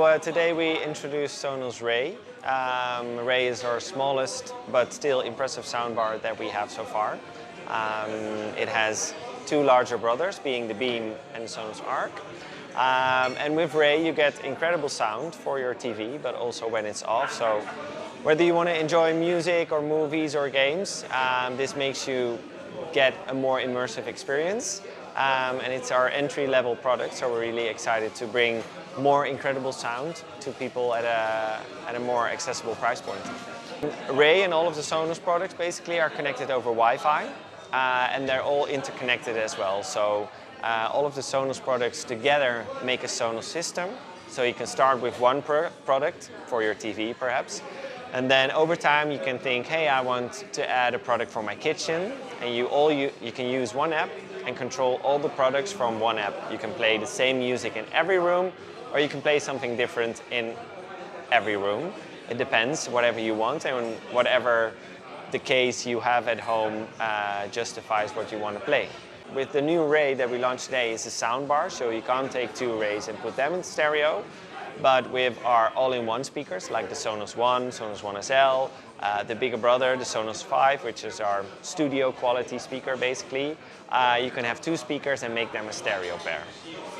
Today we introduced Sonos Ray. Ray is our smallest but still impressive soundbar that we have so far. It has two larger brothers, being the Beam and the Sonos Arc. And with Ray you get incredible sound for your TV, but also when it's off. So whether you want to enjoy music or movies or games, this makes you get a more immersive experience. And it's our entry-level product, so we're really excited to bring more incredible sound to people at a more accessible price point. Ray and all of the Sonos products basically are connected over Wi-Fi, and they're all interconnected as well. So all of the Sonos products together make a Sonos system. So you can start with one product for your TV perhaps, and then over time you can think, hey, I want to add a product for my kitchen, and you can use one app and control all the products from one app. You can play the same music in every room, or you can play something different in every room. It depends, whatever you want, and whatever the case you have at home justifies what you want to play. With the new Ray that we launched today is a soundbar, so you can't take two Rays and put them in stereo. But with our all-in-one speakers, like the Sonos One, Sonos One SL, the bigger brother, the Sonos 5, which is our studio quality speaker basically, you can have two speakers and make them a stereo pair.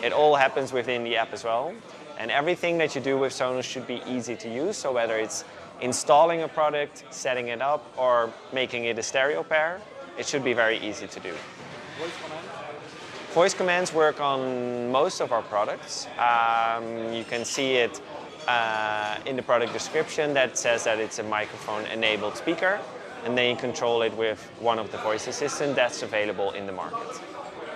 It all happens within the app as well. And everything that you do with Sonos should be easy to use, so whether it's installing a product, setting it up, or making it a stereo pair, it should be very easy to do. Voice commands work on most of our products. You can see it in the product description that says that it's a microphone-enabled speaker, and then you control it with one of the voice assistants that's available in the market.